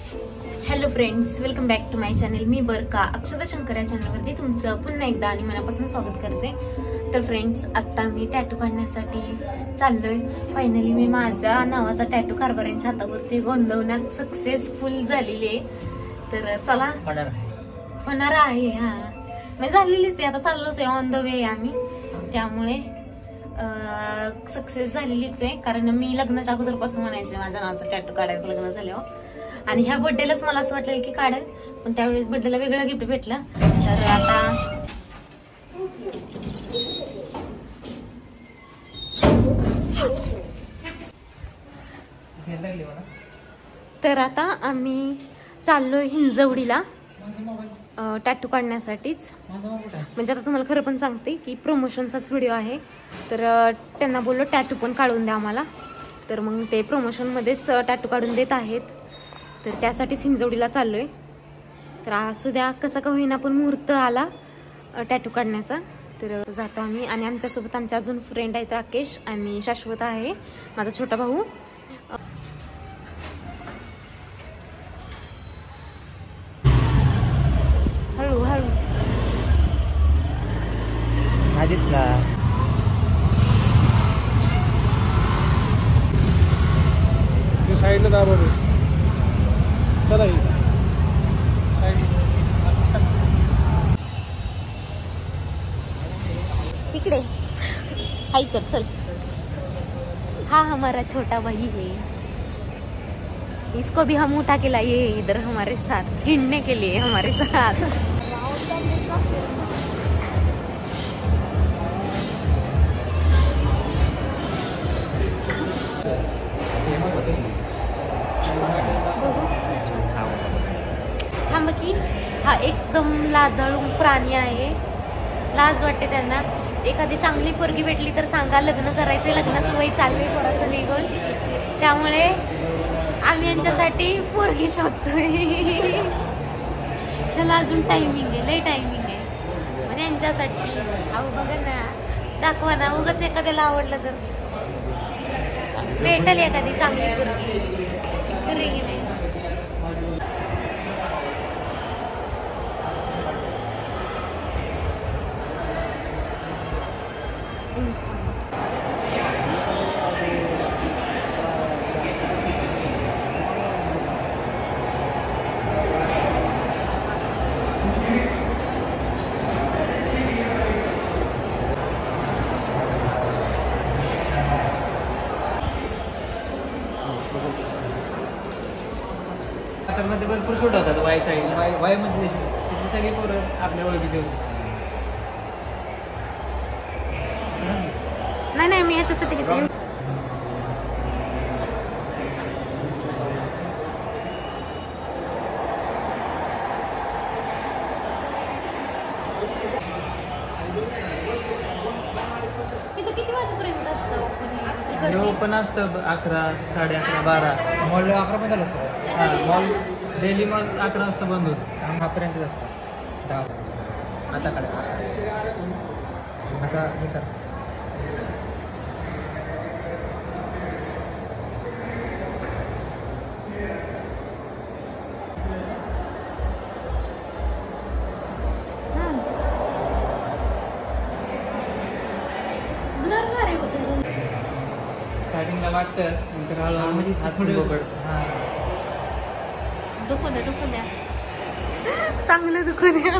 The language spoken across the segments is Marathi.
Hello friends, welcome back to my channel. मी बरका अक्षता शंकर या चॅनलवरती तुमचं पुन्हा एकदा आणि मनापासून स्वागत करते. तर फ्रेंड्स, आता मी टॅटू काढण्यासाठी चाललोय. फायनली मी माझ्या नावाचा टॅटू कारभाऱ्यांच्या हातावरती गोंदवण्यात सक्सेसफुल झालेली आहे. तर चला, होणार आहे. हा, मी झालेलीच आहे, आता चाललोच आहे, ऑन द वे आम्ही. त्यामुळे सक्सेस झालेलीच आहे, कारण मी लग्नाच्या अगोदरपासून म्हणायचे माझ्या नावाचं टॅटू काढायचं लग्न झाल्यावर. आणि ह्या बर्थडेलाच मला असं वाटलं की काढेल, पण त्यावेळेस बर्थडेला वेगळं गिफ्ट भेटलं. तर आता आम्ही चाललोय हिंजवडीला टॅटू काढण्यासाठीच. म्हणजे आता तुम्हाला खरं पण सांगते की प्रमोशनचाच व्हिडिओ आहे. तर त्यांना बोललो टॅटू पण काढून द्या आम्हाला. तर मग ते प्रमोशन मध्येच टॅटू काढून देत आहेत. तर त्यासाठीच हिंजवडीला चाललोय. तर असू द्या, कसा का होईना पण मुहूर्त आला टॅटू काढण्याचा. तर जातो आम्ही. आणि आमच्यासोबत आमचे अजून फ्रेंड आहेत, राकेश आणि शाश्वत आहे माझा छोटा भाऊ. हळू हळू आधीच ना. साईडला दाबा. चला इकडे हाय कर, चल. हाँ हमारा छोटा भाई है, इसको भी हम उठा के लाए इधर हमारे साथ हिंडने के लिए हमारे साथ. थांब की, हा एकदम लाजाळू प्राणी आहे. लाज वाटते त्यांना. एखादी चांगली पोरगी भेटली तर सांगा, लग्न करायचंय, लग्नाचं वय चाललंय थोडंसं निघून. त्यामुळे आम्ही यांच्यासाठी पोरगी शोधतोय. ह्याला अजून टायमिंग आहे, लय टायमिंग आहे. म्हणजे यांच्यासाठी अहो बघा ना, दाखवा ना. उगाच एखाद्याला आवडलं तर भेटेल एखादी चांगली पोरगी, खरे की नाही. मध्ये भरपूर शूट होतात. वाय साईड वाय मध्ये सगळे पोरं आपल्या ओळखीचे होते. नाही, मी याच्यासाठी घेतली. इथं किती वाजेपर्यंत असतं ओपन असतं? 11, 11:30, 12. मॉल 11 पण झालं असतं. हां, मॉल डेली मॉल 11 वाजता बंद होतं. 10पर्यंतच असतो. 10 आता काढा असा हे कर. स्टार्टिंगला वाटतं, नंतर हळूहळू म्हणजे थोडं पडतं. दुखू द्या चांगलं दुखू द्या.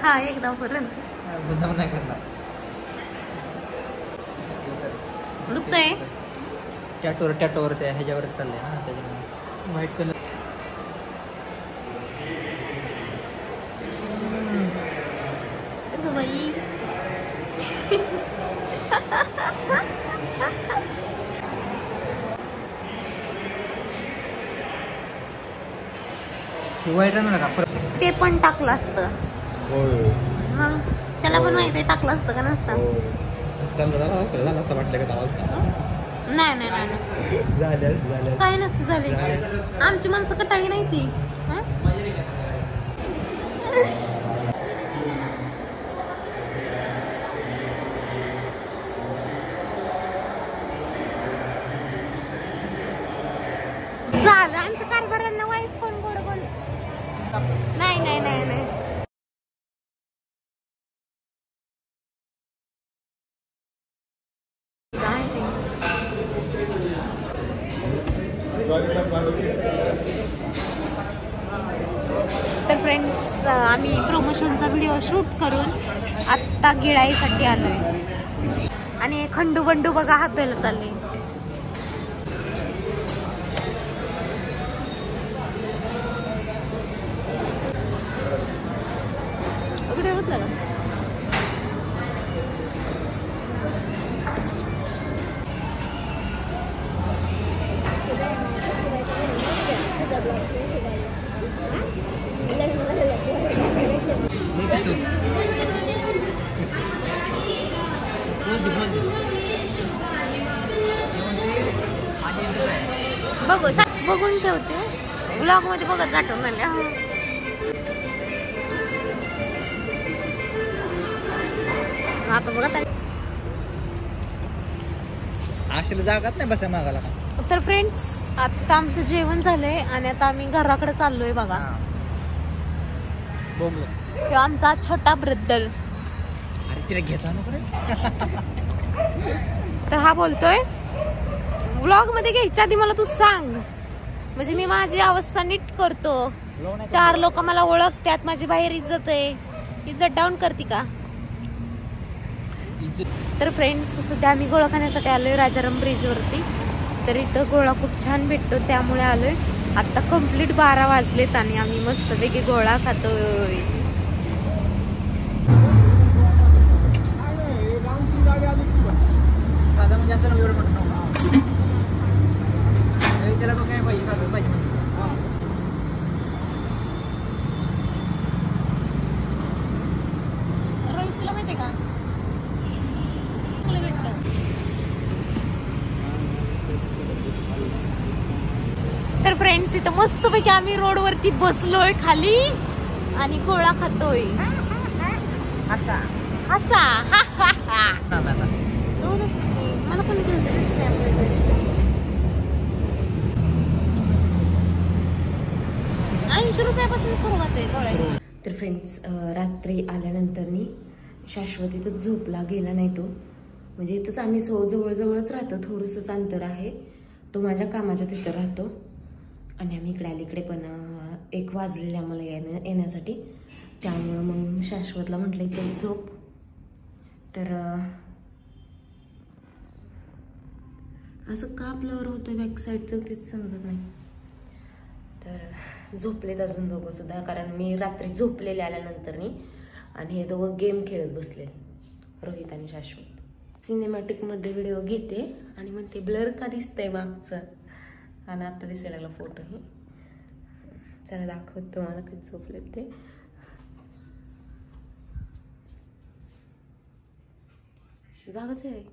हा, एकदा पर्यंत मुद्दाम नाही करणार. दुखतंय. टॅटोवर त्या ह्याच्यावर चाललंय ना, त्याच्यामुळे व्हाईट कलर. बाई वाईट राहणार का? ते पण टाकलं असतं. मग त्याला पण माहिती आहे टाकलं असतं का नसतं. नाही काय नसतं झाले. आमची माणसं कटाळी नाही ती. झालं आमच्या कारभारांना वाईच कोण गोड बोल. नाही नाही नाही नाही. तर फ्रेंड्स आम्ही प्रमोशनचा व्हिडिओ शूट करून आत्ता गिळाईसाठी आलोय आणि खंडू बंडू बघा हात धुवायला चालले. व्हिडिओ होतला का? बघू बघून ठेवते ब्लॉग मध्ये बघत जाटून आल्या. आता बघा आशेला जागाच नाही बसा मागायला. तर फ्रेंड्स आता आमचं जेवण झालंय आणि आता आम्ही घराकडे चाललोय बघा. आमचा छोटा ब्रदर. अरे तिला घेता नको रे. तर हा बोलतोय व्लॉग मध्ये घ्यायच्या आधी मला तू सांग म्हणजे मी माझी अवस्था नीट करतो. 4 लोक मला ओळखतात, माझी बाहेर इज्जत आहे. इज्जत डाऊन करते का? तर फ्रेंड्स सध्या आम्ही गोळा खाण्यासाठी आलोय राजाराम ब्रिज वरती. तर इथं गोळा खूप छान भेटतो त्यामुळे आलोय. आता कंप्लीट 12 वाजलेत आणि आम्ही मस्तपैकी गोळा खातोय. तुला माहितीये का तर फ्रेंड्स इथं मस्तपैकी आम्ही रोडवरती बसलोय खाली आणि गोळा खातोय. हसा हसा हा हा हा. मला पण 80 रुपयापासून सुरुवात आहे गोळ्याची. तर फ्रेंड्स रात्री आल्यानंतर मी शाश्वत इथं झोपला गेला नाही तो. म्हणजे इथंच आम्ही जवळजवळच राहतो, थोडंसंच अंतर आहे. तो माझ्या कामाच्या तिथं राहतो आणि आम्ही इकडे अलीकडे पण 1 वाजलेले आम्हाला येण्यासाठी. त्यामुळं मग शाश्वतला म्हटलं इथं झोप. तर असं का ब्लर होतं बॅक साईडचं तेच समजत नाही. तर झोपलेत अजून दोघं सुद्धा, कारण मी रात्री झोपलेले आल्यानंतर आणि हे दोघं गेम खेळत बसले रोहित आणि शाश्वत. सिनेमॅटिक मध्ये व्हिडिओ घेते आणि मग ते ब्लर का दिसतंय मागचं आणि आता दिसायला लागला फोटोही. चला दाखवत तुम्हाला कधी झोपलेत ते. जागच आहे.